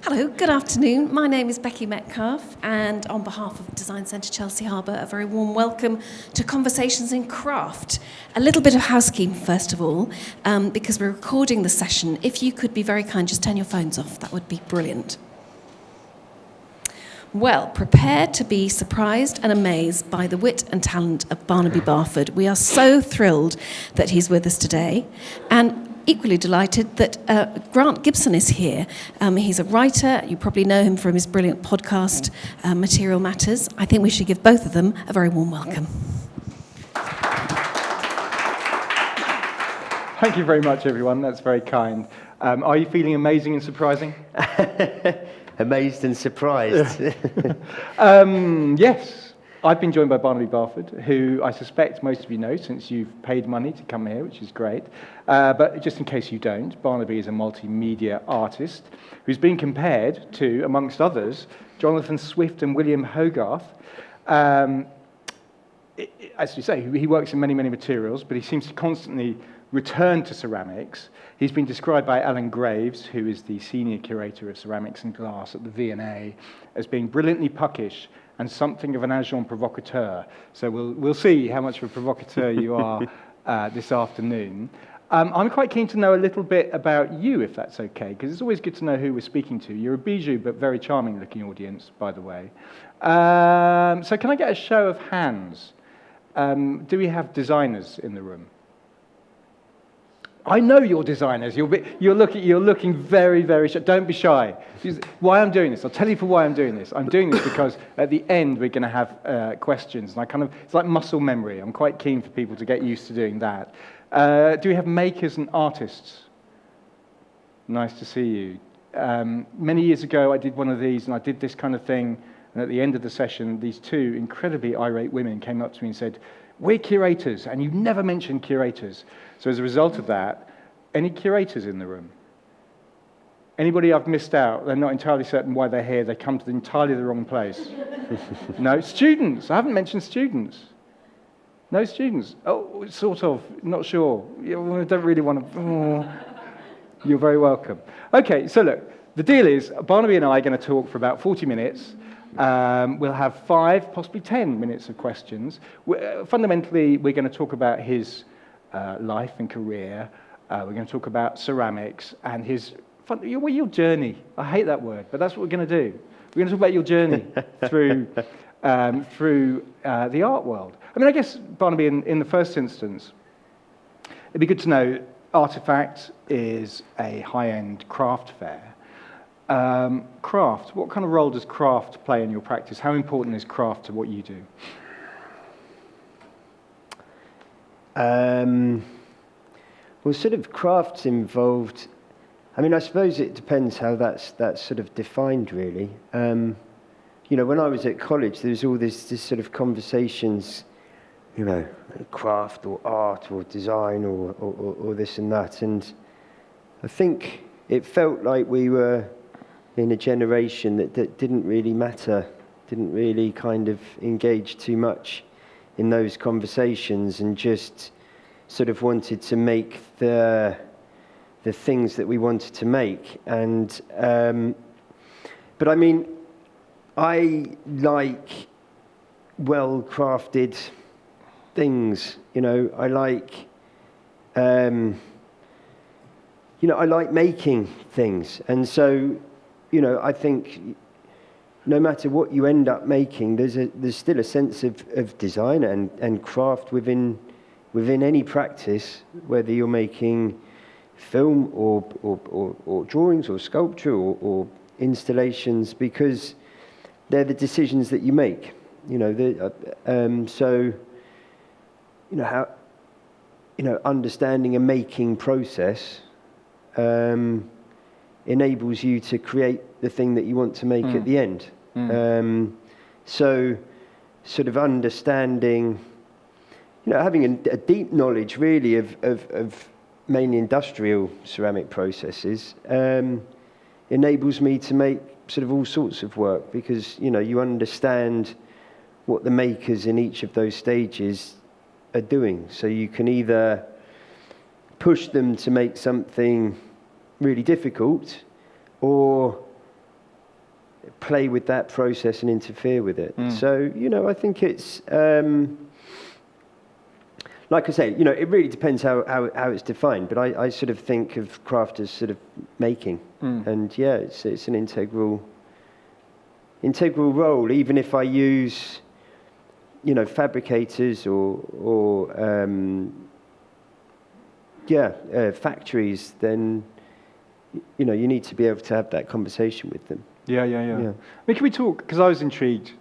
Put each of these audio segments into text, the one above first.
Hello, good afternoon. My name is Becky Metcalfe, and on behalf of Design Centre Chelsea Harbour, a very warm welcome to Conversations in Craft. A little bit of housekeeping first of all, because we're recording the session. If you could be very kind, just turn your phones off, that would be brilliant. Well, prepare to be surprised and amazed by the wit and talent of Barnaby Barford. We are so thrilled that he's with us today, and equally delighted that Grant Gibson is here. He's a writer. You probably know him from his brilliant podcast, Material Matters. I think we should give both of them a very warm welcome. Thank you very much, everyone. That's very kind. Are you feeling amazing and surprising? Amazed and surprised. Yes. I've been joined by Barnaby Barford, who I suspect most of you know since you've paid money to come here, which is great. But just in case you don't, Barnaby is a multimedia artist who's been compared to, amongst others, Jonathan Swift and William Hogarth. As you say, he works in many, many materials, but he seems to constantly return to ceramics. He's been described by Alan Graves, who is the senior curator of ceramics and glass at the V&A, as being brilliantly puckish and something of an agent provocateur. So we'll see how much of a provocateur you are this afternoon. I'm quite keen to know a little bit about you, if that's okay, because it's always good to know who we're speaking to. You're a bijou, but very charming-looking audience, by the way. So can I get a show of hands? Do we have designers in the room? I know you're designers. You're looking very, very shy. Don't be shy. Why I'm doing this? I'll tell you for why I'm doing this. I'm doing this because at the end we're going to have questions, and it's like muscle memory. I'm quite keen for people to get used to doing that. Do we have makers and artists? Nice to see you. Many years ago, I did one of these, and I did this kind of thing. And at the end of the session, these two incredibly irate women came up to me and said, "We're curators, and you never mention curators." So as a result of that, any curators in the room? Anybody I've missed out? They're not entirely certain why they're here. They come to entirely the wrong place. No, students. I haven't mentioned students. No students. Oh, sort of. Not sure. I don't really want to. Oh. You're very welcome. Okay, so look, the deal is Barnaby and I are going to talk for about 40 minutes. We'll have 5, possibly 10 minutes of questions. Fundamentally, we're going to talk about his life and career. We're going to talk about ceramics and your journey. I hate that word, but that's what we're going to do. We're going to talk about your journey through the art world. I mean, I guess, Barnaby, in the first instance, it'd be good to know ARTEFACT is a high-end craft fair. Craft, what kind of role does craft play in your practice? How important is craft to what you do? Well, sort of crafts involved. I mean, I suppose it depends how that's sort of defined, really. When I was at college, there was all this sort of conversations, craft or art or design or this and that, and I think it felt like we were in a generation that didn't really matter, didn't really kind of engage too much in those conversations, and just sort of wanted to make the things that we wanted to make. And but I mean, I like well-crafted things. I like I like making things, and so I think no matter what you end up making, there's still a sense of design and craft within any practice, whether you're making film or drawings or sculpture or installations, because they're the decisions that you make. Understanding a making process enables you to create the thing that you want to make at the end. So sort of understanding, having a deep knowledge really of mainly industrial ceramic processes enables me to make sort of all sorts of work, because you understand what the makers in each of those stages are doing. So you can either push them to make something really difficult, or play with that process and interfere with it. So, I think it's, like I say, it really depends how it's defined, but I sort of think of craft as sort of making. And it's an integral role, even if I use, fabricators or factories, then, you need to be able to have that conversation with them. Yeah. I mean, can we talk, because I was intrigued,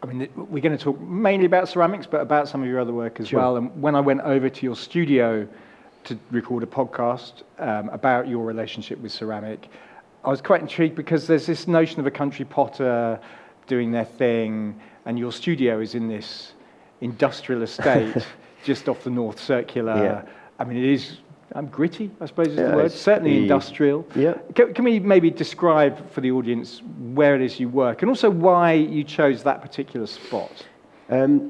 I mean, we're going to talk mainly about ceramics, but about some of your other work as well. And when I went over to your studio to record a podcast about your relationship with ceramic, I was quite intrigued because there's this notion of a country potter doing their thing, and your studio is in this industrial estate just off the North Circular. Yeah. I mean, it is gritty, I suppose is the word. Certainly industrial. Yeah. Can we maybe describe for the audience where it is you work, and also why you chose that particular spot? Well,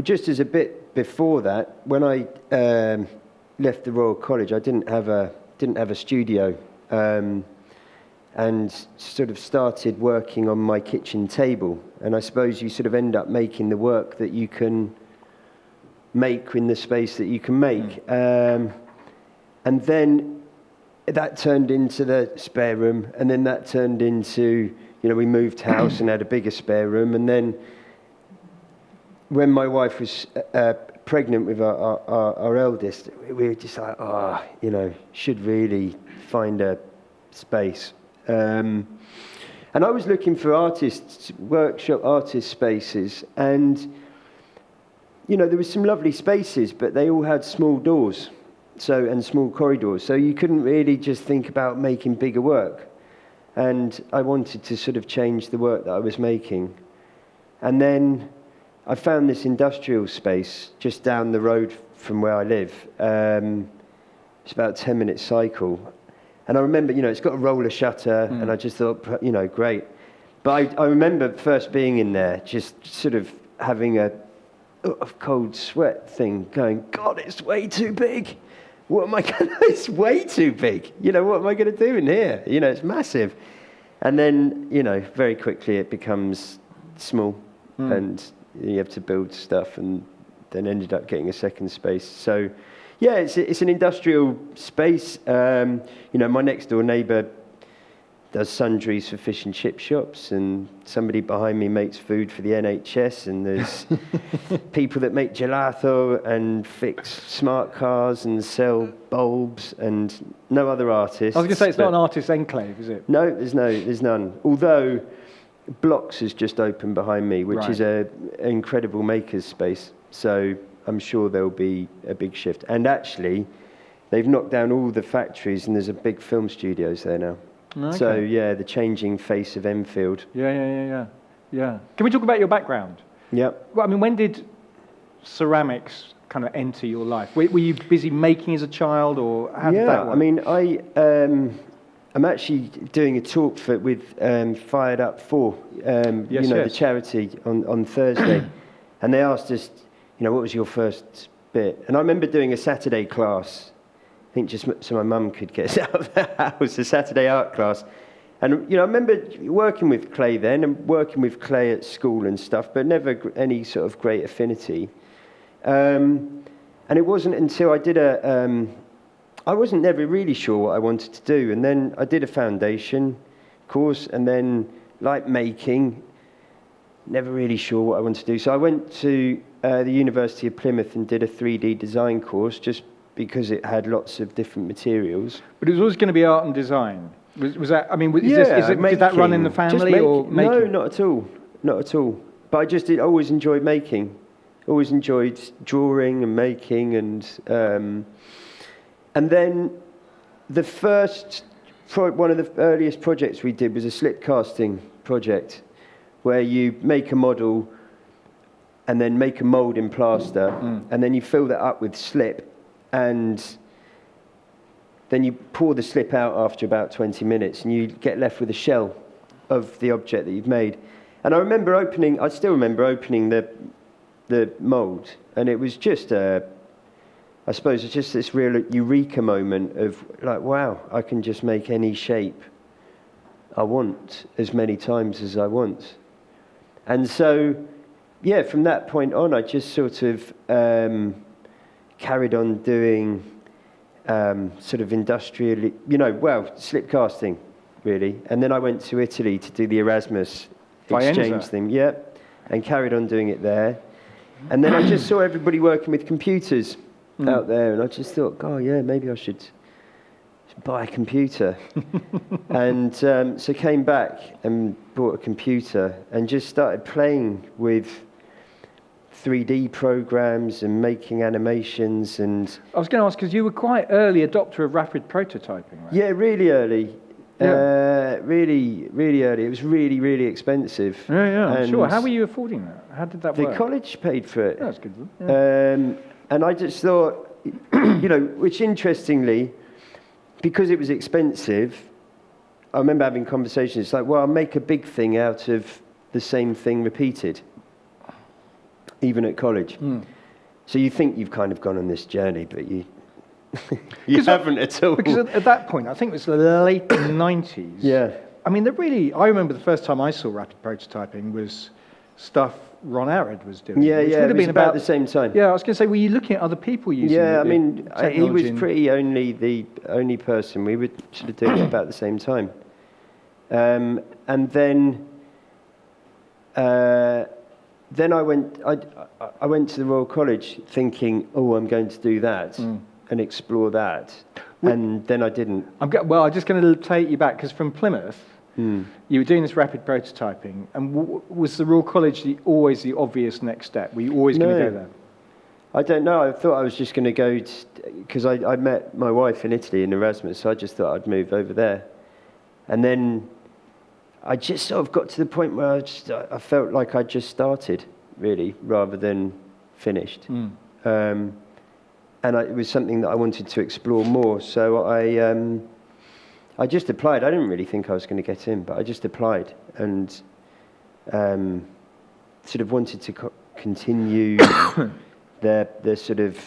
just as a bit before that, when I left the Royal College, I didn't have a studio, and sort of started working on my kitchen table. And I suppose you sort of end up making the work that you can make in the space that you can make. And then that turned into the spare room, and then that turned into, we moved house and had a bigger spare room. And then when my wife was pregnant with our eldest, we were just like, should really find a space. And I was looking for artist spaces, and there was some lovely spaces, but they all had small doors, and small corridors. So you couldn't really just think about making bigger work. And I wanted to sort of change the work that I was making. And then I found this industrial space just down the road from where I live. It's about a 10-minute cycle. And I remember, it's got a roller shutter, and I just thought, great. But I remember first being in there, just sort of having a cold sweat thing, going, God, it's way too big. What am I going to, it's way too big. What am I going to do in here? It's massive. And then, very quickly it becomes small, and you have to build stuff, and then ended up getting a second space. So, yeah, it's an industrial space. My next door neighbour does sundries for fish and chip shops, and somebody behind me makes food for the NHS, and there's people that make gelato and fix smart cars and sell bulbs, and no other artists. I was going to say, it's not an artist's enclave, is it? No, there's none. Although Blocks has just opened behind me, which is an incredible makers space. So I'm sure there'll be a big shift. And actually, they've knocked down all the factories, and there's a big film studios there now. Okay. So, the changing face of Enfield. Yeah. Can we talk about your background? Yeah. Well, I mean, when did ceramics kind of enter your life? Were you busy making as a child, or how did that work? I mean, I'm actually doing a talk with Fired Up 4, the charity, on Thursday. And they asked us, what was your first bit? And I remember doing a Saturday class, I think just so my mum could get us out of the house, a Saturday art class. And, I remember working with clay then, and working with clay at school and stuff, but never any sort of great affinity. And it wasn't until I did I wasn't never really sure what I wanted to do. And then I did a foundation course, and then, like making, never really sure what I wanted to do. So I went to the University of Plymouth and did a 3D design course, just because it had lots of different materials. But it was always going to be art and design. Was that, I mean, did that run in the family, or making? No, not at all. But I always enjoyed making. Always enjoyed drawing and making, and then one of the earliest projects we did was a slip casting project, where you make a model and then make a mould in plaster, and then you fill that up with slip, and then you pour the slip out after about 20 minutes, and you get left with a shell of the object that you've made. And I still remember opening the mould, and it was just I suppose it's just this real eureka moment of like, wow, I can just make any shape I want as many times as I want. And so, yeah, from that point on, I just sort of carried on doing sort of industrial, slip casting, really. And then I went to Italy to do the Erasmus exchange thing, and carried on doing it there. And then I just saw everybody working with computers out there, and I just thought, oh, yeah, maybe I should buy a computer. And so came back and bought a computer and just started playing with 3D programs and making animations. And I was going to ask, because you were quite early adopter of rapid prototyping, right? yeah, really early. Yeah. Really, really early. It was really, really expensive. Yeah, sure. How were you affording that? How did that work? The college paid for it. That's good. Yeah. And I just thought, which interestingly, because it was expensive, I remember having conversations like, well, I'll make a big thing out of the same thing repeated, even at college. So you think you've kind of gone on this journey, but you haven't at all. Because at that point, I think it was the late 90s. Yeah. I mean, I remember the first time I saw rapid prototyping was stuff Ron Arad was doing. Yeah, which yeah, would have it was been about the same time. Yeah, I was going to say, were you looking at other people using Yeah, the I mean, he was technology? the only person. We were sort of doing it about the same time. And then I went to the Royal College thinking, oh, I'm going to do that and explore that. And then I didn't. I'm just going to take you back, because from Plymouth, you were doing this rapid prototyping, and was the Royal College always the obvious next step? Were you always going to go there? I don't know. I thought I was just going to go, because I met my wife in Italy in Erasmus, so I just thought I'd move over there. And then I just sort of got to the point where I felt like I'd just started, really, rather than finished. And it was something that I wanted to explore more, so I just applied. I didn't really think I was going to get in, but I just applied and sort of wanted to continue the sort of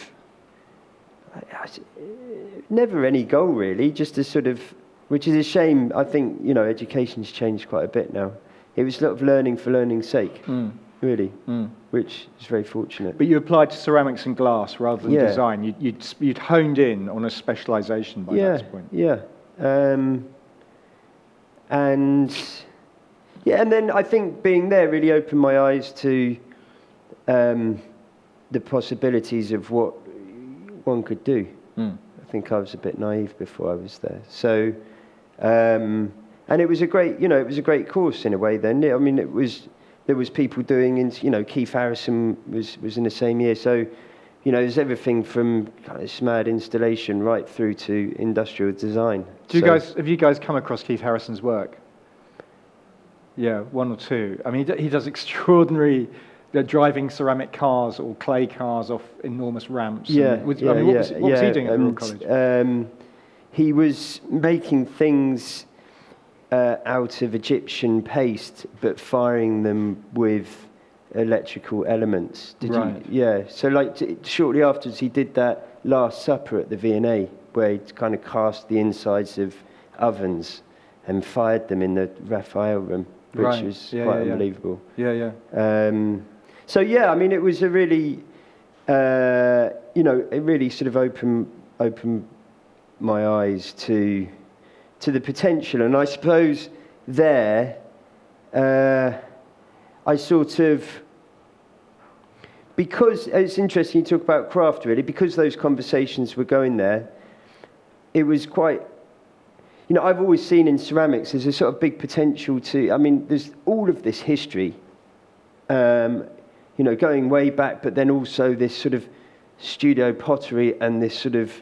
never any goal really, just to sort of, which is a shame. I think education's changed quite a bit now. It was sort of learning for learning's sake, really, which is very fortunate. But you applied to ceramics and glass rather than design. You'd honed in on a specialisation by that point. Yeah. And then I think being there really opened my eyes to the possibilities of what one could do. I think I was a bit naive before I was there. So, and it was a great course in a way. Then I mean, there was people doing, Keith Harrison was in the same year. So, there's everything from kind of SMAD installation right through to industrial design. Have you guys come across Keith Harrison's work? Yeah, one or two. I mean, he does extraordinary driving ceramic cars or clay cars off enormous ramps. What was he doing at the Royal College? He was making things out of Egyptian paste, but firing them with electrical elements. So shortly afterwards he did that Last Supper at the V&A, where he kind of cast the insides of ovens and fired them in the Raphael room, which was quite unbelievable. So I mean, it was a really it really sort of opened my eyes to the potential. And I suppose there I sort of, because it's interesting you talk about craft really, because those conversations were going there, it was quite, I've always seen in ceramics there's a sort of big potential to, I mean, there's all of this history, going way back, but then also this sort of studio pottery and this sort of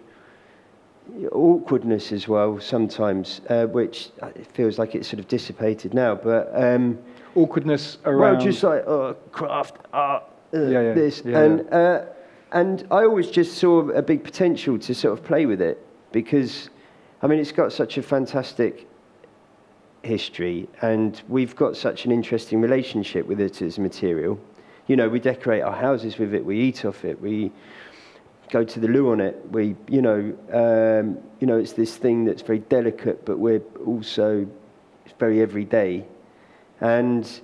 awkwardness as well sometimes, which it feels like it's sort of dissipated now, but awkwardness around, well, just like craft art, and I always just saw a big potential to sort of play with it, because I mean it's got such a fantastic history and we've got such an interesting relationship with it as a material. We decorate our houses with it, we eat off it, we go to the loo on it. It's this thing that's very delicate, but we're also it's very everyday. And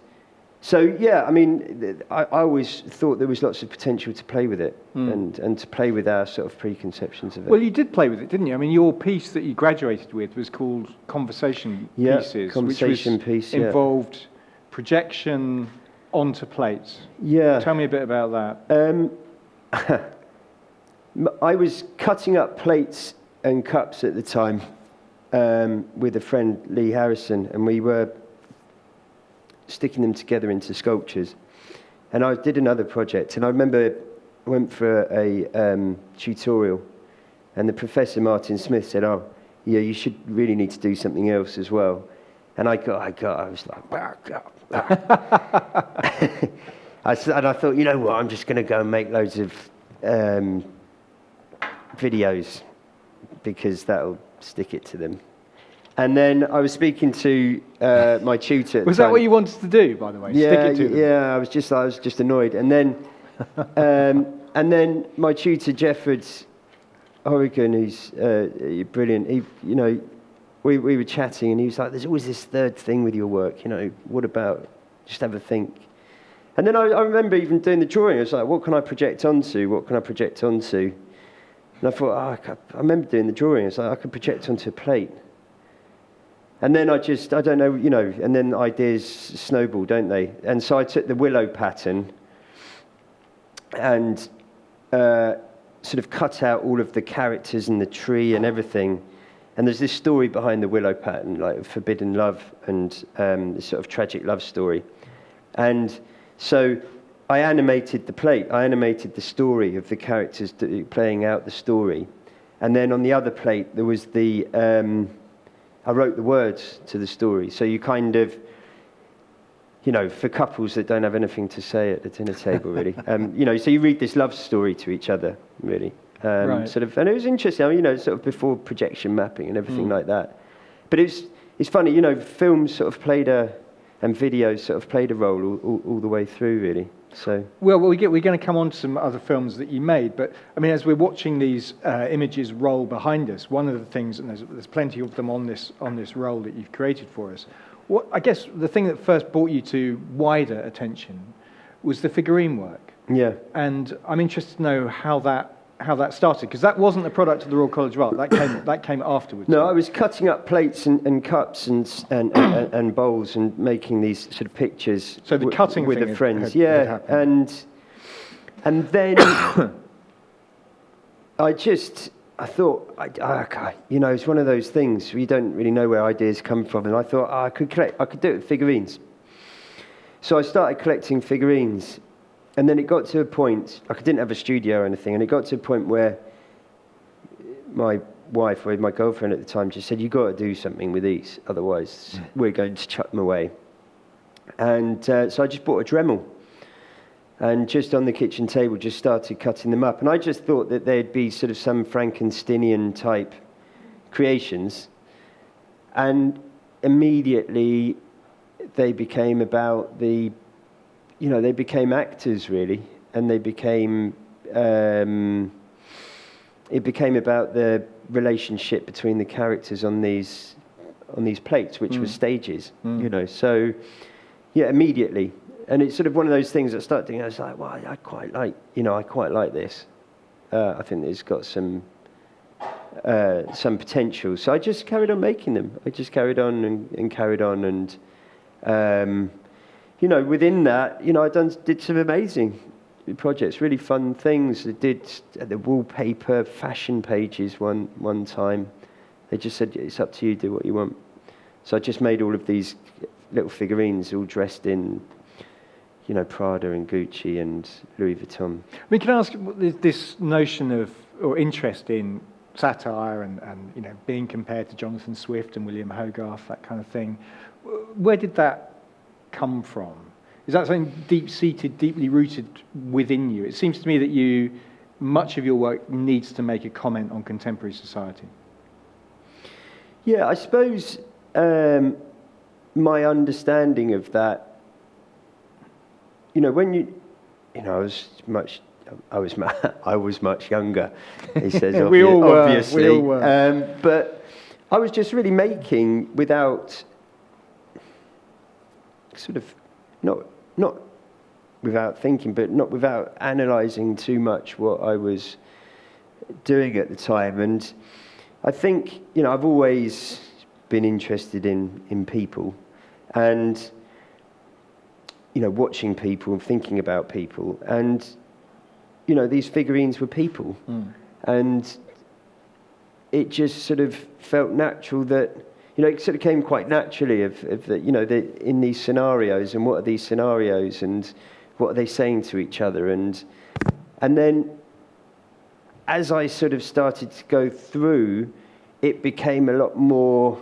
so, yeah, I mean, I always thought there was lots of potential to play with it and to play with our sort of preconceptions of it. Well, you did play with it, didn't you? I mean, your piece that you graduated with was called Conversation Pieces, Conversation which Piece, involved projection onto plates. Yeah. Tell me a bit about that. I was cutting up plates and cups at the time with a friend, Lee Harrison, and we were sticking them together into sculptures. And I did another project, and I remember I went for a tutorial, and the professor, Martin Smith, said, "Oh, yeah, you should really need to do something else as well." And I was like, and I thought, you know what, I'm just going to go and make loads of videos because that'll stick it to them. And then I was speaking to my tutor. Was that what you wanted to do, by the way? Yeah, Stick it to them? yeah. I was just annoyed. And then my tutor, Jefford Horrigan, who's brilliant. We were chatting, and he was like, "There's always this third thing with your work. What about just have a think?" And then I remember even doing the drawing. I was like, "What can I project onto? What can I project onto?" And I thought, I remember doing the drawing. I was like, I could project onto a plate. And then I don't know, and then ideas snowball, don't they? And so I took the willow pattern and sort of cut out all of the characters and the tree and everything. And there's this story behind the willow pattern, like forbidden love and this sort of tragic love story. And so I animated the plate. I animated the story of the characters playing out the story. And then on the other plate, there was I wrote the words to the story. So you kind of, for couples that don't have anything to say at the dinner table, really. So you read this love story to each other, really. Right. And it was interesting, sort of before projection mapping and everything like that. But it's funny, films sort of and videos sort of played a role all the way through, really. So. Well, we're going to come on to some other films that you made, but I mean, as we're watching these images roll behind us, one of the things, and there's plenty of them on this roll that you've created for us. I guess the thing that first brought you to wider attention was the figurine work. Yeah. And I'm interested to know how that started, because that wasn't a product of the Royal College of Art. That came afterwards. No, I was cutting up plates and cups and bowls and making these sort of pictures. So the cutting with thing the friends, had happened. and then I thought, it's one of those things where you don't really know where ideas come from, and I thought I could do it with figurines. So I started collecting figurines. And then it got to a point, I didn't have a studio or anything, and it got to a point where my wife, or my girlfriend at the time, just said, "You've got to do something with these, otherwise we're going to chuck them away." And so I just bought a Dremel, and just on the kitchen table, just started cutting them up. And I just thought that they'd be sort of some Frankensteinian type creations. And immediately they became about they became actors, really, and they became. It became about the relationship between the characters on these plates, which were stages. So yeah, immediately, and it's sort of one of those things that started thinking. I was like, well, I quite like this. I think it's got some potential. So I just carried on making them. I just carried on and carried on, and. Within that, I did some amazing projects, really fun things. I did the wallpaper fashion pages one time. They just said, "It's up to you, do what you want." So I just made all of these little figurines, all dressed in, Prada and Gucci and Louis Vuitton. I mean, can I ask this notion of, or interest in satire and being compared to Jonathan Swift and William Hogarth, that kind of thing, where did that come from? Is that something deep-seated, deeply rooted within you? It seems to me that much of your work needs to make a comment on contemporary society. Yeah, I suppose my understanding of that, when I was much younger. He says, we all obviously. were. But I was just really making without sort of not without thinking, but not without analysing too much what I was doing at the time. And I think, I've always been interested in people and, watching people and thinking about people. And, these figurines were people. And it just sort of felt natural that, it sort of came quite naturally of the, in these scenarios, and what are these scenarios, and what are they saying to each other. And then as I sort of started to go through, it became a lot more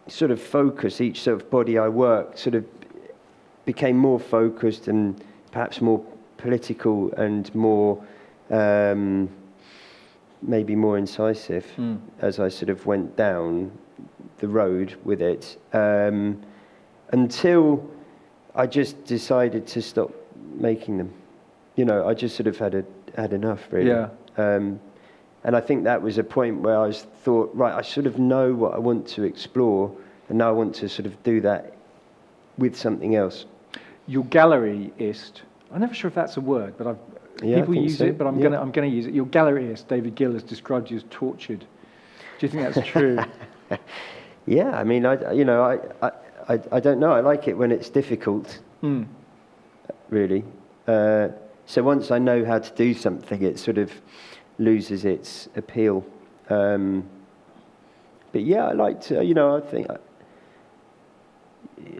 sort of focused. Each sort of body I worked sort of became more focused and perhaps more political and more maybe more incisive as I sort of went down the road with it, until I just decided to stop making them. I just sort of had enough, really. Yeah. And I think that was a point where I thought, right, I sort of know what I want to explore, and now I want to sort of do that with something else. Your gallerist, I'm never sure if that's a word, but people use it, but I'm going to use it. Your gallerist, David Gill, has described you as tortured. Do you think that's true? Yeah, I mean, I don't know. I like it when it's difficult, really. So once I know how to do something, it sort of loses its appeal. But yeah, I like to.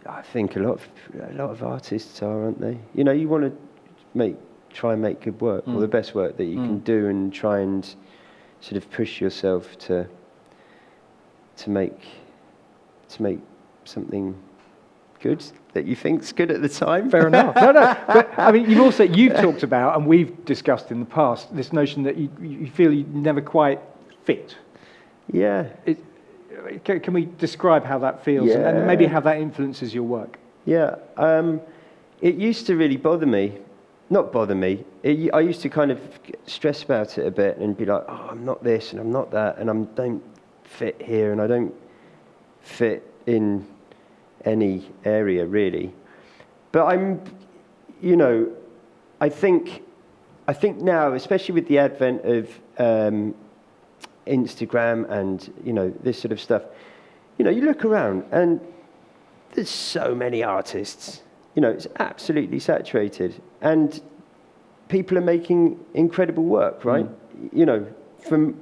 I think a lot of artists are, aren't they? You want to try and make good work, or the best work that you can do, and try and sort of push yourself to make something good that you think's good at the time. Fair enough. No. But I mean, you've talked about, and we've discussed in the past, this notion that you feel you never quite fit. Yeah. Can we describe how that feels, and maybe how that influences your work? Yeah. It used to really bother me. Not bother me. I used to kind of stress about it a bit and be like, oh, I'm not this and I'm not that, and I don't fit here and I don't fit in any area really. But I think now, especially with the advent of Instagram and this sort of stuff, you look around and there's so many artists. It's absolutely saturated, and people are making incredible work, right? From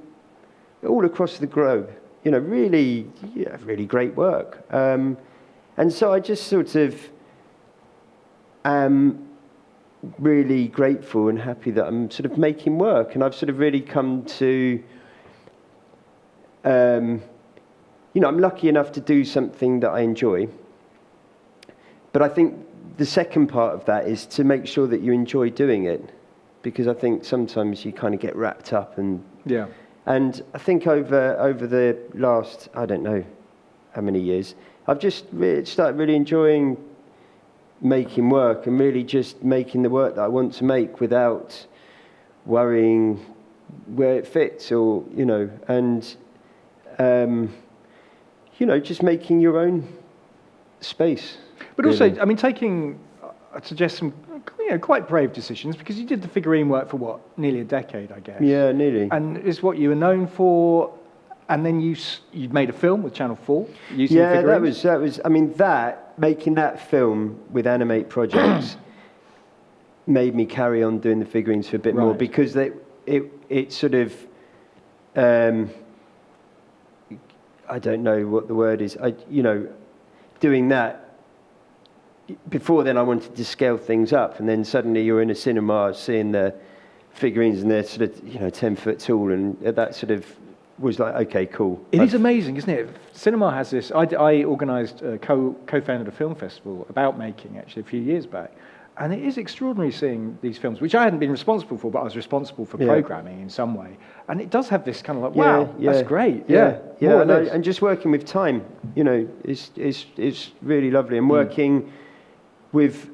all across the globe. Really great work. And so I just sort of am really grateful and happy that I'm sort of making work, and I've sort of really come to, I'm lucky enough to do something that I enjoy. But I think the second part of that is to make sure that you enjoy doing it, because I think sometimes you kind of get wrapped up and. Yeah. And I think over the last, I don't know how many years, I've just started really enjoying making work and really just making the work that I want to make without worrying where it fits, or and just making your own space. But really. Also, I mean, I'd suggest some quite brave decisions, because you did the figurine work for what, nearly a decade, I guess. Yeah, nearly. And it's what you were known for, and then you'd made a film with Channel 4 using figurines. that was. I mean, making that film with Animate Projects made me carry on doing the figurines for a bit more, because it sort of. I don't know what the word is. Doing that. Before then, I wanted to scale things up, and then suddenly you're in a cinema seeing the figurines, and they're sort of 10 foot tall, and that sort of was like, okay, cool. It is amazing, isn't it? Cinema has this. I organised, co-founded a film festival about making actually a few years back, and it is extraordinary seeing these films, which I hadn't been responsible for, but I was responsible for programming in some way, and it does have this kind of like, wow, that's great, and just working with time, is really lovely, and working with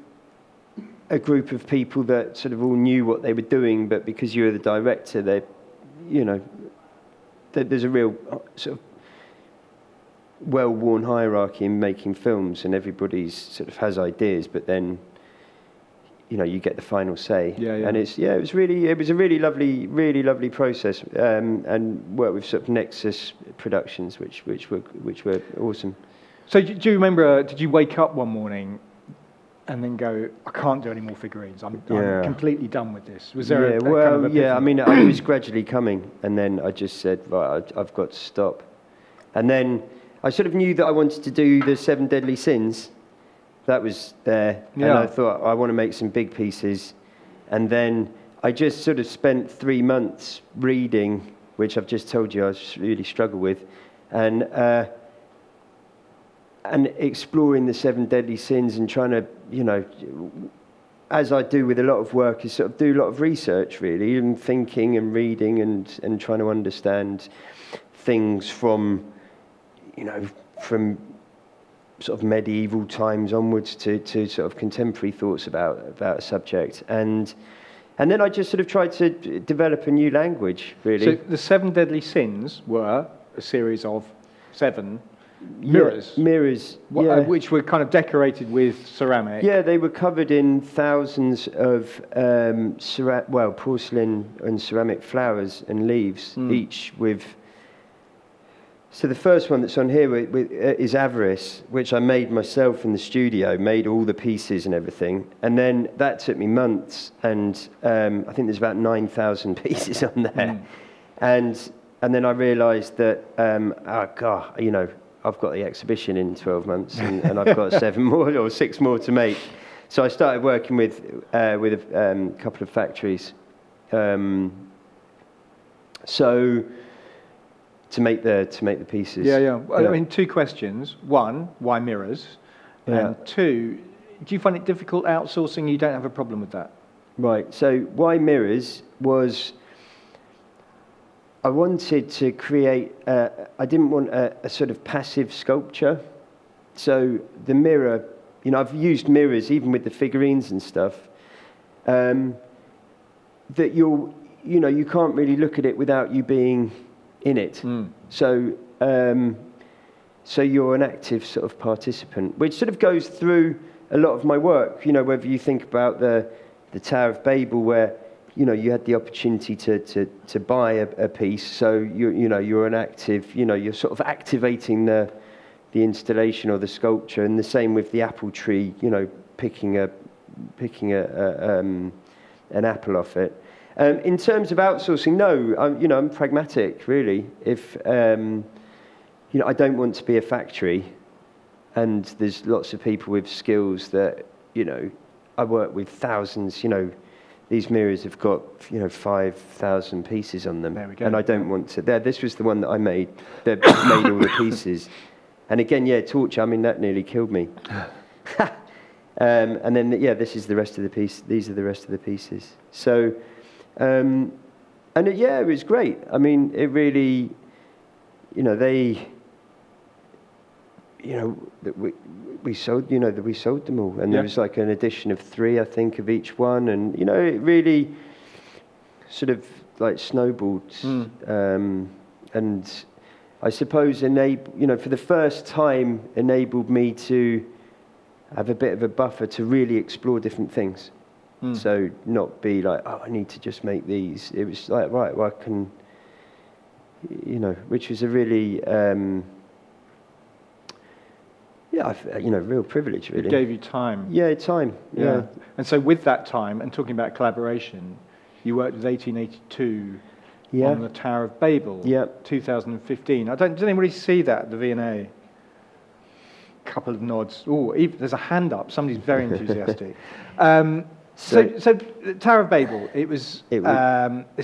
a group of people that sort of all knew what they were doing, but because you were the director, there's a real sort of well-worn hierarchy in making films, and everybody's sort of has ideas, but then you get the final say. And it was a really lovely process, and worked with sort of Nexus Productions, which were awesome. So do you remember? Did you wake up one morning and then go, I can't do any more figurines. I'm completely done with this. Was there a kind of epiphany? I mean, it was gradually coming, and then I just said, right, I've got to stop. And then I sort of knew that I wanted to do the 7 Deadly Sins. That was there, and I thought, I want to make some big pieces. And then I just sort of spent 3 months reading, which I've just told you I really struggle with, and exploring the 7 Deadly Sins, and trying to, as I do with a lot of work, is sort of do a lot of research, really, and thinking and reading and trying to understand things from sort of medieval times onwards to sort of contemporary thoughts about a subject. And then I just sort of tried to develop a new language, really. So the 7 Deadly Sins were a series of 7 mirrors. Mirrors, which were kind of decorated with ceramic. Yeah, they were covered in thousands of porcelain and ceramic flowers and leaves, each with... So the first one that's on here is Avarice, which I made myself in the studio, made all the pieces and everything. And then that took me months, and I think there's about 9,000 pieces on there. And then I realised that, I've got the exhibition in 12 months, and I've got 7 more or 6 more to make. So I started working with a couple of factories. To make the pieces. I mean, 2 questions. 1, why mirrors? And 2, do you find it difficult outsourcing? You don't have a problem with that? Right. So why mirrors was, I wanted to create. I didn't want a sort of passive sculpture. So the mirror, I've used mirrors even with the figurines and stuff. That you can't really look at it without you being in it. So you're an active sort of participant, which sort of goes through a lot of my work. Whether you think about the Tower of Babel, where you had the opportunity to buy a piece, so you're an active, you're sort of activating the installation or the sculpture, and the same with the apple tree, picking an apple off it. In terms of outsourcing, no, I'm pragmatic, really. If I don't want to be a factory, and there's lots of people with skills that I work with thousands. These mirrors have got 5,000 pieces on them, and I don't want to. This was the one that I made. They made all the pieces, and again, torture. I mean, that nearly killed me. And then this is the rest of the piece. These are the rest of the pieces. So. It was great. I mean, it really, we sold them all, and there was like an edition of 3, I think, of each one, and it really sort of like snowballed, and I suppose for the first time enabled me to have a bit of a buffer to really explore different things. So not be like, I need to just make these. It was like, right, well, I can, which was a really, real privilege, really. It gave you time. Yeah, time. Yeah. And so with that time, and talking about collaboration, you worked with 1882 on the Tower of Babel, 2015. Did anybody see that at the V&A? Couple of nods. Oh, there's a hand up. Somebody's very enthusiastic. So Tower of Babel, it's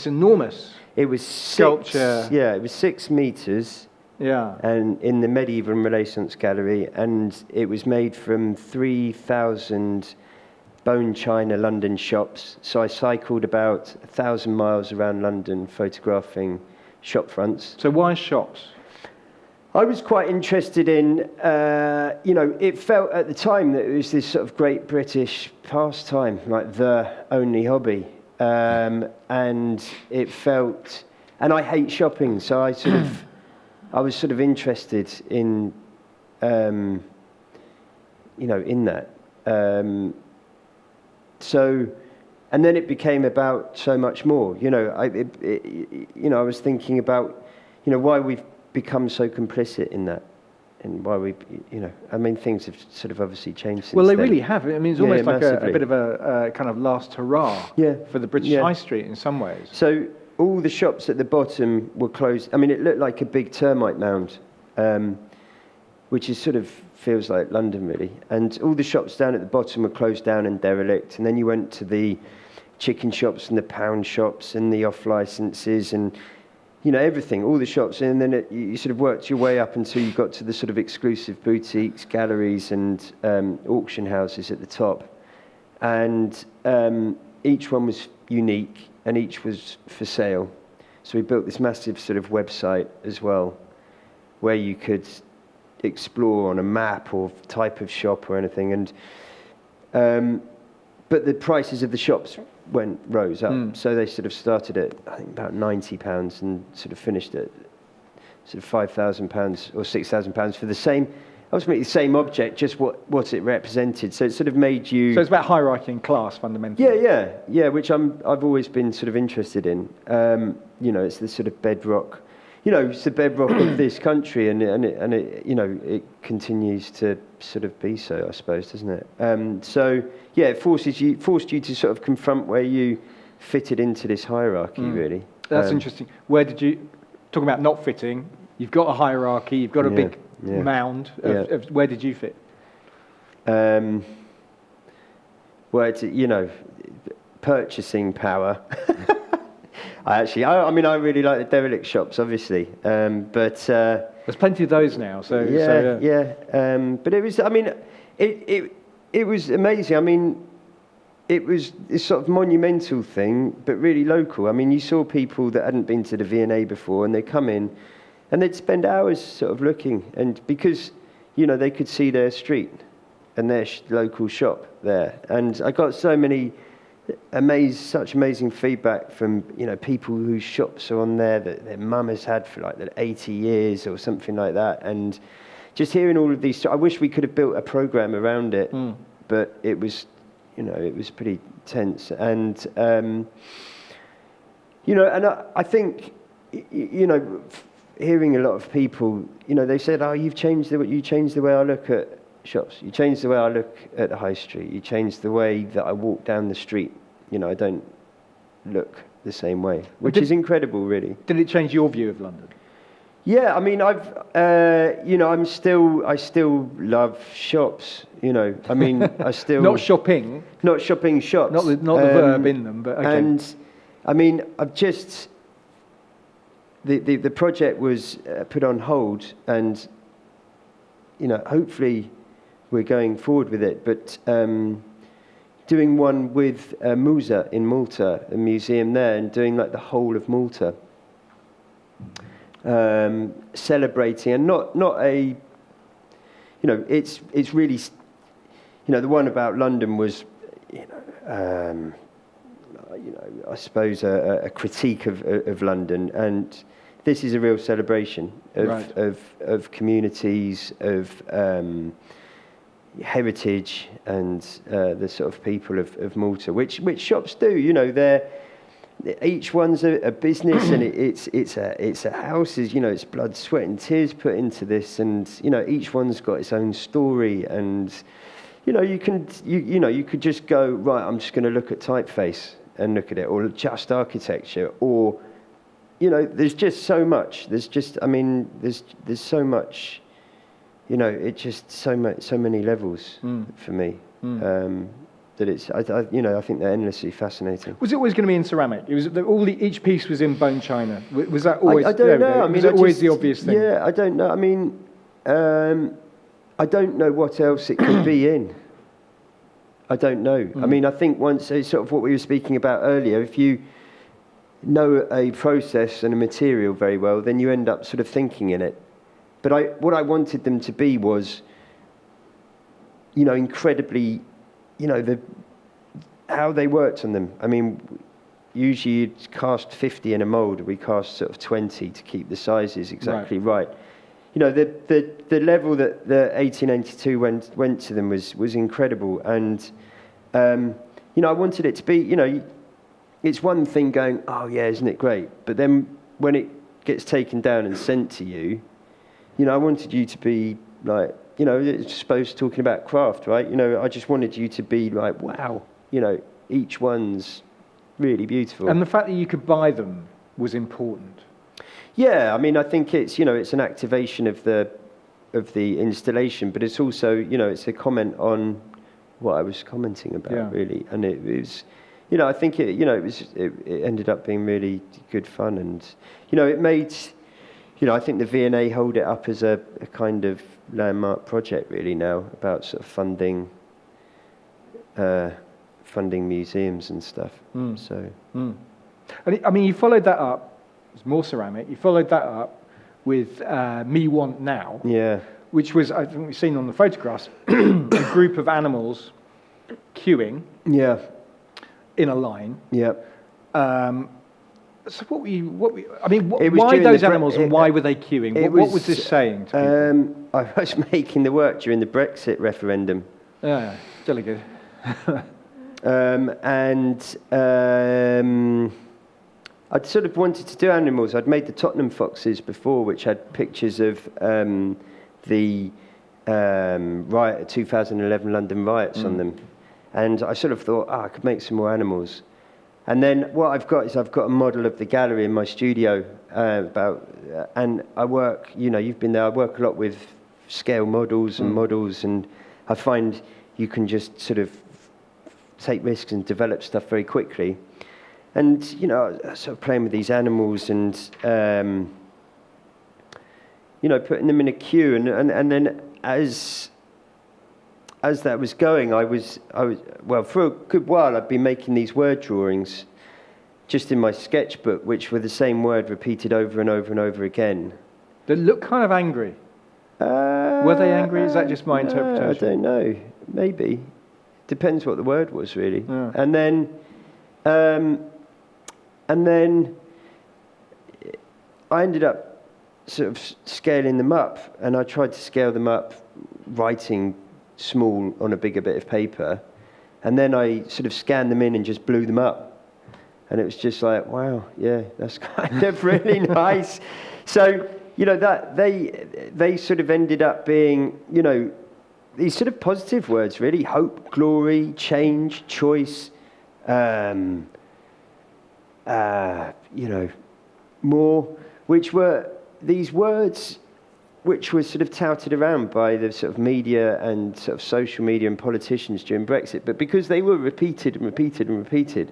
enormous. It was sculpture. It was 6 meters. Yeah. And in the Medieval and Renaissance Gallery, and it was made from 3,000 bone china London shops. So I cycled about 1,000 miles around London photographing shop fronts. So why shops? I was quite interested in, it felt at the time that it was this sort of great British pastime, like the only hobby. And it felt, and I hate shopping, so I was sort of interested in in that. So, and then it became about so much more. I was thinking about, why we've become so complicit in that, and why we, things have sort of obviously changed since Well, they then. really have. I mean, it's almost like a massively. bit of a kind of last hurrah for the British high street in some ways. So all the shops at the bottom were closed. I mean, it looked like a big termite mound, which is sort of feels like London, really. And all the shops down at the bottom were closed down and derelict. And then you went to the chicken shops and the pound shops and the off licenses and everything, all the shops. And then you sort of worked your way up until you got to the sort of exclusive boutiques, galleries, and auction houses at the top. And each one was unique and each was for sale. So we built this massive sort of website as well, where you could explore on a map or type of shop or anything. And but the prices of the shops rose up. So they sort of started at, I think, about £90 and sort of finished at sort of £5,000 or £6,000 for the same, ultimately the same object, just what it represented. So it sort of made you... So it's about hierarchy and class, fundamentally. Yeah, which I've always been sort of interested in. It's the sort of bedrock... it's the bedrock of this country, and it continues to sort of be so, I suppose, doesn't it? It forced you to sort of confront where you fitted into this hierarchy, really. That's interesting. Where did you talk about not fitting? You've got a hierarchy. You've got a big mound. Of where did you fit? Purchasing power. I really like the derelict shops, obviously, but there's plenty of those now. But it was, it was amazing. I mean, it was this sort of monumental thing, but really local. I mean, you saw people that hadn't been to the V&A before, and they'd come in, and they'd spend hours sort of looking, and because they could see their street and their local shop there, and I got so many. Such amazing feedback from people whose shops are on there that their mum has had for like 80 years or something like that, and just hearing all of these. I wish we could have built a program around it, but it was, it was pretty tense, and and I think hearing a lot of people, they said, "Oh, you changed the way I look at shops. You changed the way I look at the high street. You changed the way that I walk down the street. I don't look the same way," which is incredible, really. Did it change your view of London? Yeah, I mean, I still love shops. I still not shopping shops. Not the verb in them, but okay. And I mean, I've just the project was put on hold, and hopefully we're going forward with it, but doing one with Musa in Malta, a museum there, and doing like the whole of Malta, celebrating, and not a, it's really, the one about London was, I suppose a critique of London, and this is a real celebration of communities, of heritage, and the sort of people of Malta, which shops do. Each one's a business, and it's a house. It's blood, sweat, and tears put into this, and each one's got its own story, and you could just go, right, I'm just going to look at typeface and look at it, or just architecture, or there's just so much. There's so much. It's just so many levels for me that it's. I think they're endlessly fascinating. Was it always going to be in ceramic? It was each piece was in bone china. Was that always? I don't know. Was that always the obvious thing? Yeah, I don't know. I mean, I don't know what else it could be in. I don't know. I mean, I think once it's sort of what we were speaking about earlier. If you know a process and a material very well, then you end up sort of thinking in it. But what I wanted them to be was, incredibly, how they worked on them. I mean, usually you'd cast 50 in a mould. We cast sort of 20 to keep the sizes exactly right. you know, the level that the 1882 went to them was incredible. And, you know, I wanted it to be, you know, it's one thing going, oh yeah, isn't it great? But then when it gets taken down and sent to you, you know, I wanted you to be like, you know, it's supposed talking about craft, right? You know, I just wanted you to be like, wow, you know, each one's really beautiful. And the fact that you could buy them was important. Yeah, I mean, I think it's, you know, it's an activation of the installation, but it's also, you know, it's a comment on what I was commenting about, really. And it was, you know, I think it, you know, it ended up being really good fun, and, you know, it made, you know, I think the V&A hold it up as a kind of landmark project really now, about sort of funding museums and stuff. So. And I mean, you followed that up. There's more ceramic. You followed that up with Me Want Now. Yeah. Which was, I think we've seen on the photographs, a group of animals queuing. Yeah. In a line. Yeah. So why those animals and why were they queuing? What was this saying to people? I was making the work during the Brexit referendum. Yeah, jolly good. I'd sort of wanted to do animals. I'd made the Tottenham foxes before, which had pictures of the 2011 London riots on them. And I sort of thought, I could make some more animals. And then what I've got is I've got a model of the gallery in my studio and I work, you know, you've been there, I work a lot with scale models and models, and I find you can just sort of take risks and develop stuff very quickly. And, you know, sort of playing with these animals and, you know, putting them in a queue. And then as that was going, I was well, for a good while, I'd been making these word drawings just in my sketchbook, which were the same word repeated over and over and over again. They look kind of angry. Were they angry? Is that just my interpretation? I don't know. Maybe. Depends what the word was, really. Yeah. And then I ended up sort of scaling them up, and I tried to scale them up, writing small on a bigger bit of paper, and then I sort of scanned them in and just blew them up, and it was just like, wow, yeah, that's kind of really nice. So, you know, that they sort of ended up being, you know, these sort of positive words, really: hope, glory, change, choice, you know, more, which were these words which were sort of touted around by the sort of media and sort of social media and politicians during Brexit, but because they were repeated and repeated and repeated,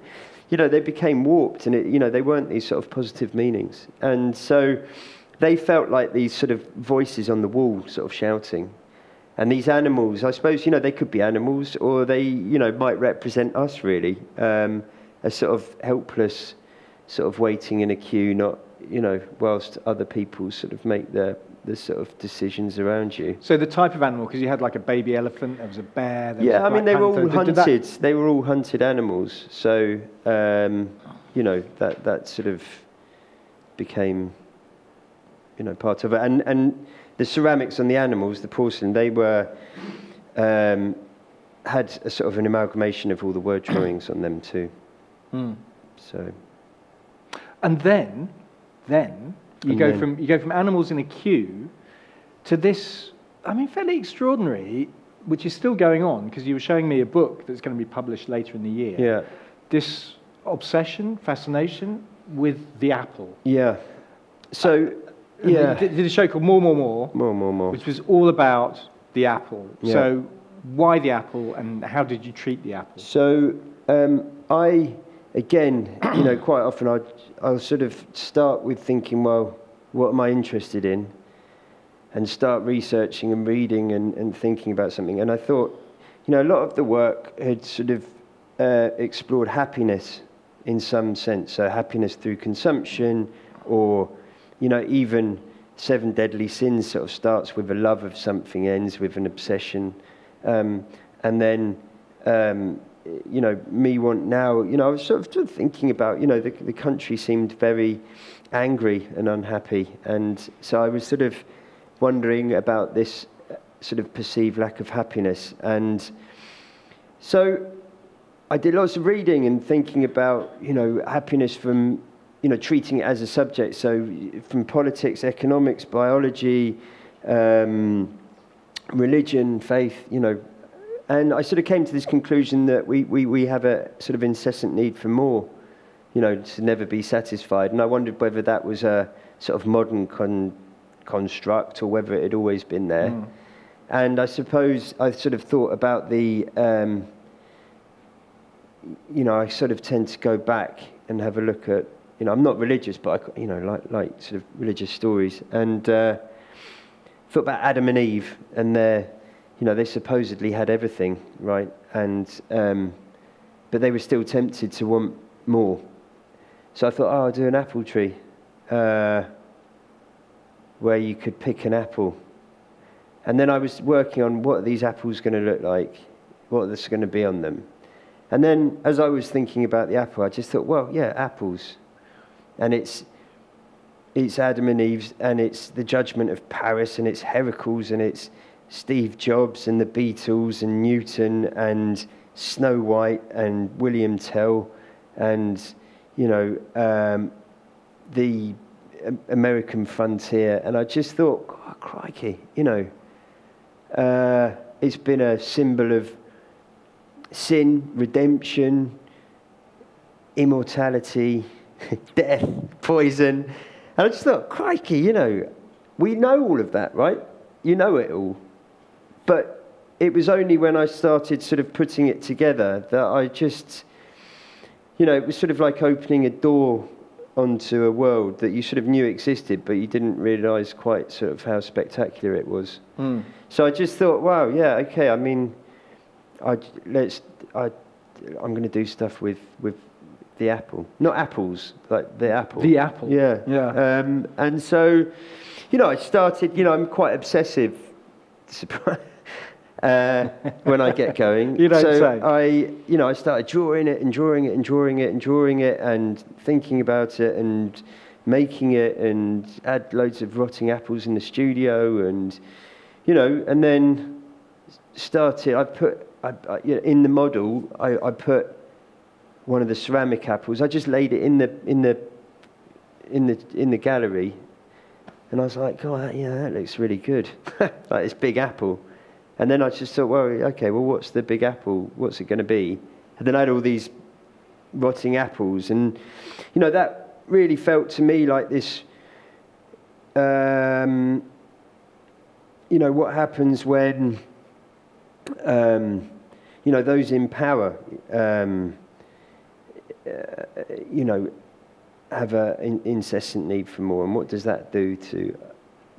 you know, they became warped, and you know, they weren't these sort of positive meanings, and so they felt like these sort of voices on the wall, sort of shouting. And these animals, I suppose, you know, they could be animals, or they, you know, might represent us really, as sort of helpless, sort of waiting in a queue, not, you know, whilst other people sort of make the sort of decisions around you. So the type of animal, because you had like a baby elephant, there was a bear, there was yeah, a I mean, black they were all panther. hunted. They were all hunted animals. So, you know, that sort of became, you know, part of it. And the ceramics on the animals, the porcelain, they were had a sort of an amalgamation of all the word drawings on them too. So, and then you go from animals in a queue to this, I mean, fairly extraordinary, which is still going on, because you were showing me a book that's going to be published later in the year. Yeah. This obsession, fascination with the apple. Yeah. So, yeah. Did a show called More, which was all about the apple. Yeah. So why the apple, and how did you treat the apple? So I, again, you know, quite often I'll sort of start with thinking, well, what am I interested in? And start researching and reading and thinking about something. And I thought, you know, a lot of the work had sort of explored happiness in some sense. So happiness through consumption, or, you know, even 7 Deadly Sins sort of starts with a love of something, ends with an obsession. And then, you know, Me Want Now, you know, I was sort of thinking about, you know, the country seemed very angry and unhappy. And so I was sort of wondering about this sort of perceived lack of happiness. And so I did lots of reading and thinking about, happiness from, treating it as a subject. So from politics, economics, biology, religion, faith, and I sort of came to this conclusion that we have a sort of incessant need for more, to never be satisfied. And I wondered whether that was a sort of modern construct or whether it had always been there. And I suppose I sort of thought about the, I sort of tend to go back and have a look at, I'm not religious, but I, like sort of religious stories. And thought about Adam and Eve and their, they supposedly had everything, right? And but they were still tempted to want more. So I thought, I'll do an apple tree where you could pick an apple. And then I was working on what are these apples going to look like, what is going to be on them. And then as I was thinking about the apple, I just thought, well, yeah, apples. And it's Adam and Eve, and it's the Judgment of Paris, and it's Heracles, and it's Steve Jobs, and the Beatles, and Newton, and Snow White, and William Tell, and, the American frontier. And I just thought, oh, crikey, it's been a symbol of sin, redemption, immortality, death, poison. And I just thought, crikey, we know all of that, right? You know it all. But it was only when I started sort of putting it together that I just, it was sort of like opening a door onto a world that you sort of knew existed, but you didn't realise quite sort of how spectacular it was. So I just thought, wow, yeah, okay, I mean, I'm going to do stuff with the apple. Not apples, like the apple. The apple. Yeah. Yeah. And so, I started, I'm quite obsessive when I get going. You don't so say. I started drawing it and drawing it and drawing it and drawing it and thinking about it and making it and add loads of rotting apples in the studio and, and then started, in the model, I put one of the ceramic apples. I just laid it in the gallery, and I was like, oh, that looks really good, like this big apple. And then I just thought, well, okay, what's the big apple? What's it going to be? And then I had all these rotting apples, and that really felt to me like this. What happens when those in power, have an incessant need for more, and what does that do to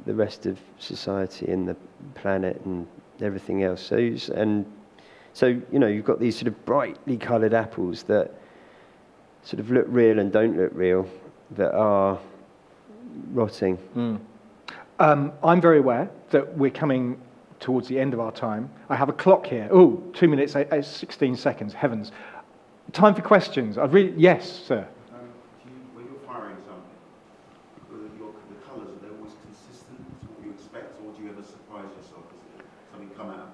the rest of society and the planet and everything else? So you've got these sort of brightly coloured apples that sort of look real and don't look real, that are rotting. I'm very aware that we're coming towards the end of our time. I have a clock here. Oh, 2 minutes, 16 seconds. Heavens. Time for questions. Yes, sir. When you're firing something, the colours, are they always consistent to what you expect, or do you ever surprise yourself? Does something come out?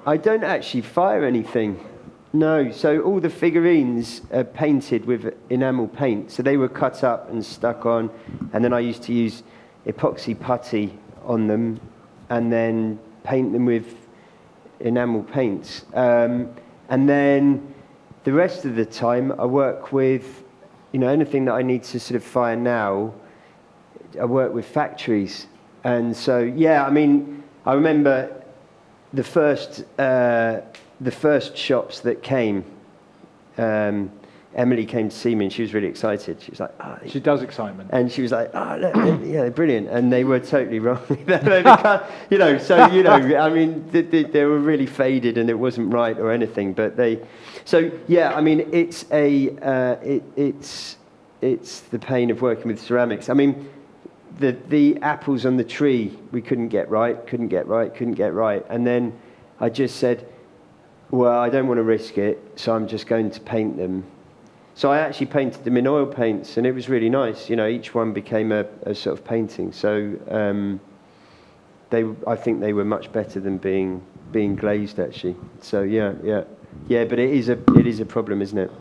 I don't actually fire anything. No, so all the figurines are painted with enamel paint. So they were cut up and stuck on, and then I used to use epoxy putty on them and then paint them with enamel paints. And then the rest of the time I work with, anything that I need to sort of fire now, I work with factories. And so, yeah, I mean, I remember the first shops that came, Emily came to see me and she was really excited. She was like, oh, she does excitement. And she was like, oh, look, they're brilliant. And they were totally wrong. I mean, they were really faded and it wasn't right or anything. But it's the pain of working with ceramics. I mean, the apples on the tree, we couldn't get right. And then I just said, well, I don't want to risk it, so I'm just going to paint them. So I actually painted them in oil paints, and it was really nice. Each one became a sort of painting. So, I think they were much better than being glazed, actually. So yeah. But it is a problem, isn't it?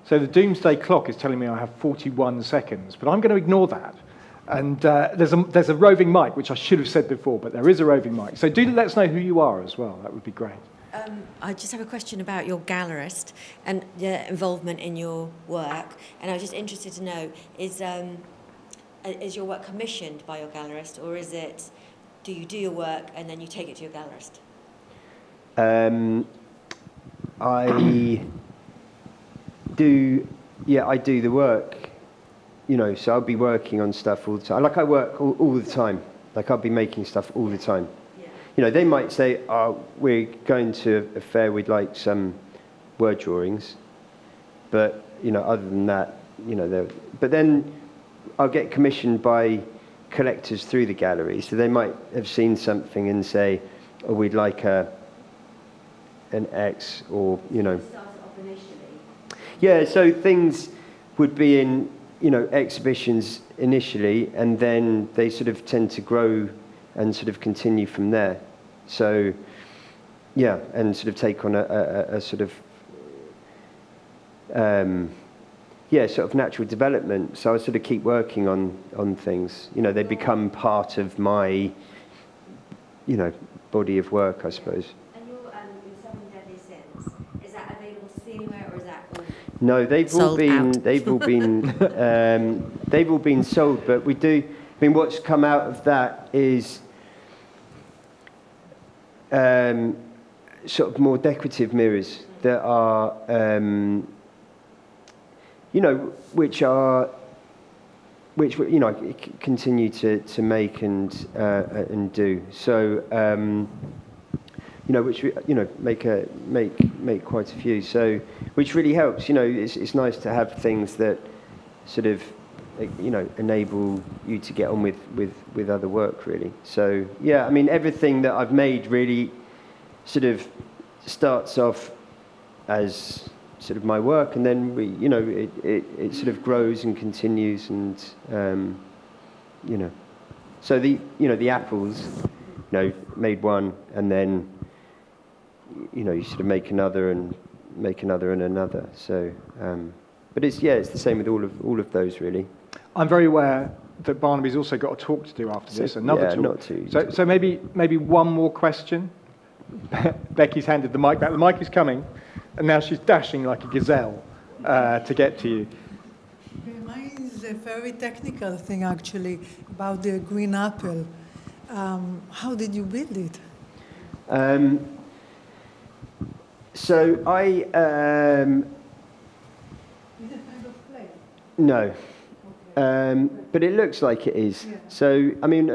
So the doomsday clock is telling me I have 41 seconds, but I'm going to ignore that. And there's a roving mic, which I should have said before, but there is a roving mic. So do let us know who you are as well. That would be great. I just have a question about your gallerist and the involvement in your work. And I was just interested to know, is your work commissioned by your gallerist, or do you do your work and then you take it to your gallerist? I do the work, so I'll be working on stuff all the time. Like I work all the time. Like I'll be making stuff all the time. Yeah. They might say, we're going to a fair, we'd like some word drawings. But, other than that, but then I'll get commissioned by collectors through the gallery. So they might have seen something and say, we'd like an X, or, Started off initially. Yeah, so things would be in, exhibitions initially, and then they sort of tend to grow and sort of continue from there. So, yeah, and sort of take on a sort of, sort of natural development. So I sort of keep working on things. They become part of my, body of work, I suppose. And your 7 Deadly Sins, is that available to see anywhere, or is that all? No, they've all been sold, but we do. I mean, what's come out of that is sort of more decorative mirrors that are, which I continue to make and do. So. Which make quite a few. So, which really helps. It's nice to have things that sort of, enable you to get on with other work, really. So, yeah, I mean, everything that I've made really sort of starts off as sort of my work, and then it sort of grows and continues, and So the apples, made one, and then. You sort of make another and another. So, but it's the same with all of those, really. I'm very aware that Barnaby's also got a talk to do after this. Another talk. Not too. So maybe one more question. Becky's handed the mic back. The mic is coming, and now she's dashing like a gazelle to get to you. Mine is a very technical thing, actually, about the green apple. How did you build it? So I. Is it kind of clay? No. Okay. But it looks like it is. Yeah. So I mean,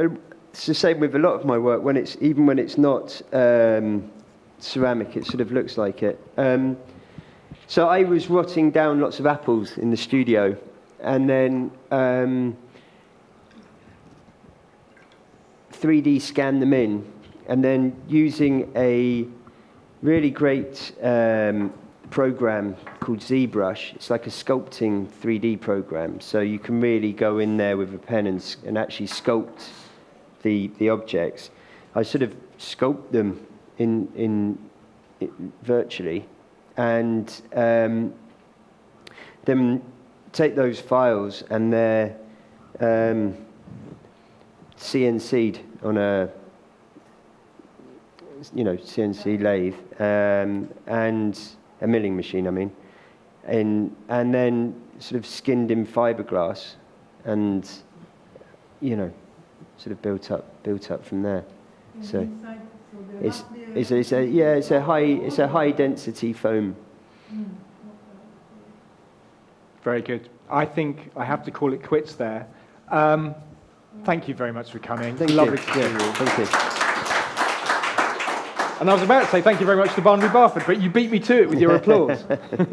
it's the same with a lot of my work. When it's not ceramic, it sort of looks like it. So I was rotting down lots of apples in the studio, and then 3D scanned them in, and then using a really great program called ZBrush. It's like a sculpting 3D program, so you can really go in there with a pen and actually sculpt the objects. I sort of sculpt them in virtually, and then take those files, and they're CNC'd on a CNC lathe and a milling machine. And then sort of skinned in fiberglass, and sort of built up from there. So it's a high density foam. Very good. I think I have to call it quits there. Thank you very much for coming. Lovely to see you. Thank you. And I was about to say thank you very much to Barnaby Barford, but you beat me to it with your applause.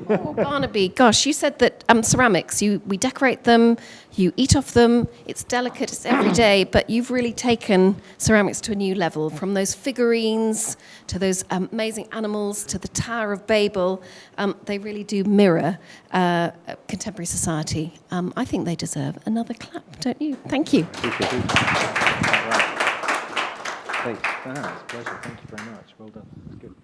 Oh, Barnaby, gosh, you said that ceramics, we decorate them, you eat off them, it's delicate, it's every day, but you've really taken ceramics to a new level, from those figurines to those amazing animals to the Tower of Babel. They really do mirror contemporary society. I think they deserve another clap, don't you? Thank you. Thank you. it's a pleasure. Thank you very much. Well done. It's good.